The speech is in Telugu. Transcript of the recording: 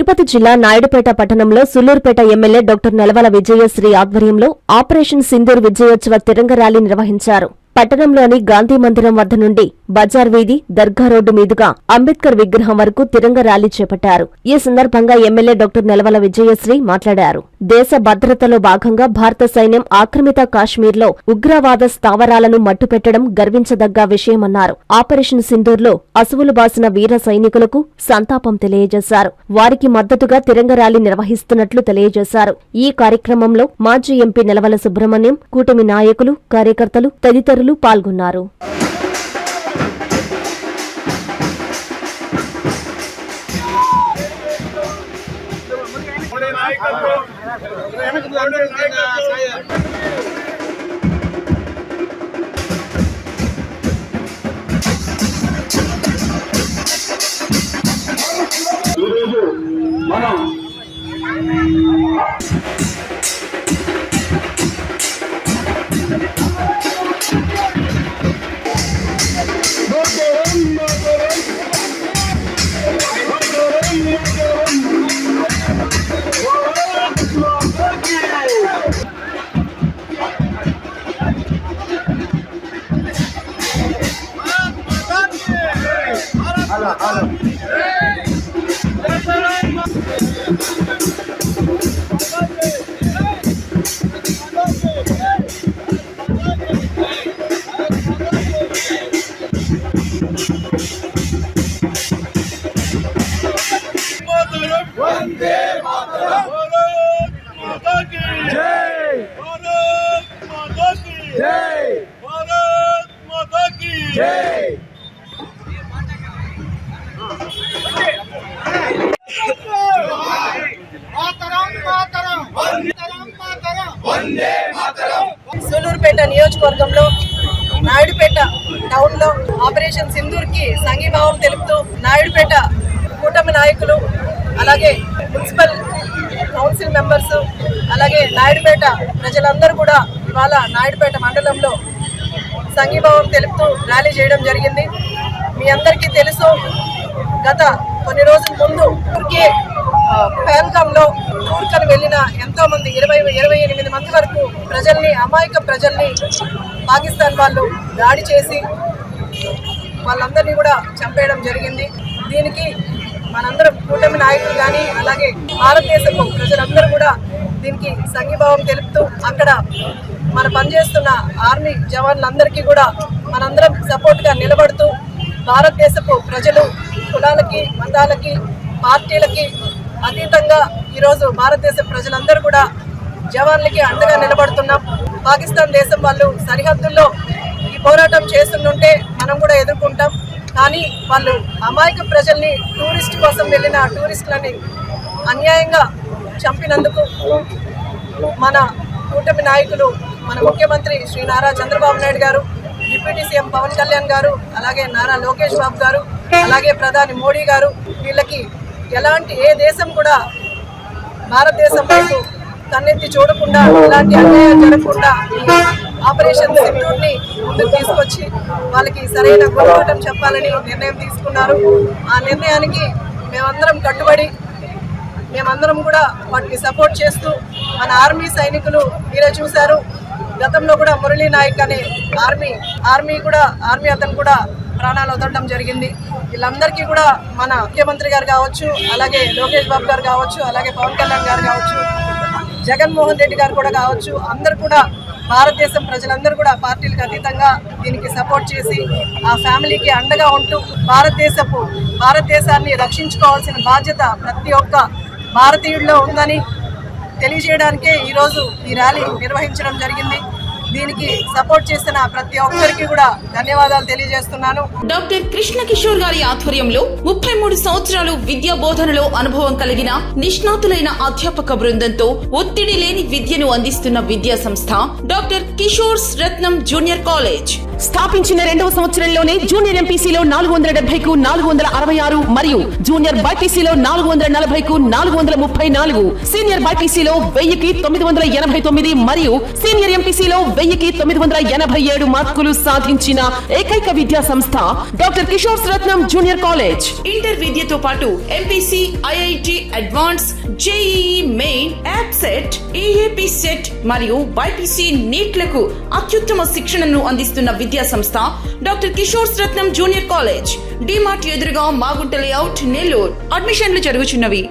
తిరుపతి జిల్లా నాయుడుపేట పట్టణంలో సుళ్లూరుపేట ఎమ్మెల్యే డాక్టర్ నెలవల విజయశ్రీ ఆధ్వర్యంలో ఆపరేషన్ సింధూర్ విజయోత్సవ తిరంగ ర్యాలీ నిర్వహించారు. పట్టణంలోని గాంధీ మందిరం వద్ద నుండి బజార్ వీధి, దర్గా రోడ్డు మీదుగా అంబేద్కర్ విగ్రహం వరకు తిరంగ ర్యాలీ చేపట్టారు. ఈ సందర్భంగా ఎమ్మెల్యే డాక్టర్ నెలవల విజయశ్రీ మాట్లాడారు. దేశ భద్రతలో భాగంగా భారత సైన్యం ఆక్రమిత కాశ్మీర్లో ఉగ్రవాద స్థావరాలను మట్టుపెట్టడం గర్వించదగ్గ విషయమన్నారు. ఆపరేషన్ సింధూర్లో అసువులు బాసిన వీర సైనికులకు సంతాపం తెలియజేశారు. వారికి మద్దతుగా తిరంగ ర్యాలీ నిర్వహిస్తున్నట్లు తెలియజేశారు. ఈ కార్యక్రమంలో మాజీ ఎంపీ నెలవల సుబ్రహ్మణ్యం, కూటమి నాయకులు, కార్యకర్తలు తదితరులు పాల్గొన్నారు. वंदे मातरम, भारत माता की जय, भारत माता की जय, भारत माता की जय। वंदे मातरम। సుళ్లూరుపేట నియోజకవర్గంలో నాయుడుపేట టౌన్ లో ఆపరేషన్ సింధూర్ కి సంఘీభావం తెలుపుతూ నాయుడుపేట కూటమి నాయకులు, అలాగే మున్సిపల్ కౌన్సిల్ మెంబర్స్, అలాగే నాయుడుపేట ప్రజలందరూ కూడా ఇవాళ నాయుడుపేట మండలంలో సంఘీభావం తెలుపుతూ ర్యాలీ చేయడం జరిగింది. మీ అందరికీ తెలుసు, గత కొన్ని రోజుల ముందు పహల్గాంలో టూర్కని వెళ్ళిన ఎంతో మంది 28 మంది వరకు ప్రజల్ని, అమాయక ప్రజల్ని పాకిస్తాన్ వాళ్ళు దాడి చేసి వాళ్ళందరినీ కూడా చంపేయడం జరిగింది. దీనికి మనందరం కూటమి నాయకులు కానీ, అలాగే భారతదేశపు ప్రజలందరూ కూడా దీనికి సంఘీభావం తెలుపుతూ అక్కడ మన పనిచేస్తున్న ఆర్మీ జవాన్లందరికీ కూడా మనందరం సపోర్ట్గా నిలబడుతూ భారతదేశపు ప్రజలు కులాలకి, మతాలకి, పార్టీలకి అతీతంగా ఈరోజు భారతదేశ ప్రజలందరూ కూడా జవాన్లకి అండగా నిలబడుతున్నాం. పాకిస్తాన్ దేశం వాళ్ళు సరిహద్దుల్లో ఈ పోరాటం చేస్తుంటే మనం కూడా ఎదుర్కొంటాం. కానీ వాళ్ళు అమాయక ప్రజల్ని, టూరిస్ట్ కోసం వెళ్ళిన టూరిస్టులని అన్యాయంగా చంపినందుకు మన కూటమి నాయకులు, మన ముఖ్యమంత్రి శ్రీ నారా చంద్రబాబు నాయుడు గారు, డిప్యూటీ సీఎం పవన్ కళ్యాణ్ గారు, అలాగే నారా లోకేష్ బాబు గారు, అలాగే ప్రధాని మోడీ గారు, వీళ్ళకి ఎలాంటి ఏ దేశం కూడా భారతదేశం వైపు కన్నెత్తి చూడకుండా, ఇలాంటి అన్యాయం జరగకుండా ఆపరేషన్ సింధూర్ని ముందుకు తీసుకొచ్చి వాళ్ళకి సరైన గుణపాఠం చెప్పాలని నిర్ణయం తీసుకున్నారు. ఆ నిర్ణయానికి మేమందరం కట్టుబడి మేమందరం కూడా వాటిని సపోర్ట్ చేస్తూ మన ఆర్మీ సైనికులు మీరే చూశారు. గతంలో కూడా మురళీ నాయక్ అనే ఆర్మీ అతను కూడా ప్రాణాలు వదలడం జరిగింది. వీళ్ళందరికీ కూడా మన ముఖ్యమంత్రి గారు కావచ్చు, అలాగే లోకేష్ బాబు గారు కావచ్చు, అలాగే పవన్ కళ్యాణ్ గారు కావచ్చు, జగన్మోహన్ రెడ్డి గారు కూడా కావచ్చు, అందరూ కూడా భారతదేశం ప్రజలందరూ కూడా పార్టీలకు అతీతంగా దీనికి సపోర్ట్ చేసి ఆ ఫ్యామిలీకి అండగా ఉంటూ భారతదేశాన్ని రక్షించుకోవాల్సిన బాధ్యత ప్రతి ఒక్క భారతీయుల్లో ఉందని తెలియజేయడానికే ఈరోజు ఈ ర్యాలీ నిర్వహించడం జరిగింది. దీనికి సపోర్ట్ చేసిన ప్రతి ఒక్కరికి కూడా ధన్యవాదాలు తెలియజేస్తున్నాను. డాక్టర్ కృష్ణ కిషోర్ గారి ఆధ్వర్యంలో 33 సంవత్సరాలు విద్యా బోధనలో అనుభవం కలిగిన నిష్ణాతులైన అధ్యాపక బృందంతో ఒత్తిడి లేని విద్యను అందిస్తున్న విద్యా సంస్థ డాక్టర్ కిషోర్స్ రత్నం జూనియర్ కాలేజ్. స్థాపించిన 2వ సంవత్సరంలోనే జూనియర్ ఎంపీసీలో 470కు 466 మరియు జూనియర్ బైపీసీలో 440కు 434, సీనియర్ బైపీసీలో 1000కి 989 మరియు సీనియర్ ఎంపీసీలో 1000కి 987 మార్కులు సాధించిన ఏకైక విద్యా సంస్థ డాక్టర్ కిషోర్ రత్నం జూనియర్ కాలేజ్. ఇంటర్ విద్యతో పాటు MPC, IIT advance, JEE main, app set, AAP set మరియు బైపీసీ నీట్లకు అత్యుత్తమ శిక్షణను అందిస్తున్న విద్యా సంస్థ డాక్టర్ కిషోర్ రత్నం జూనియర్ కాలేజ్. డిమార్ట్ ఎదురుగా మాగుంట లేఅవుట్, నెల్లూరు. అడ్మిషన్లు జరుగుచున్నవి.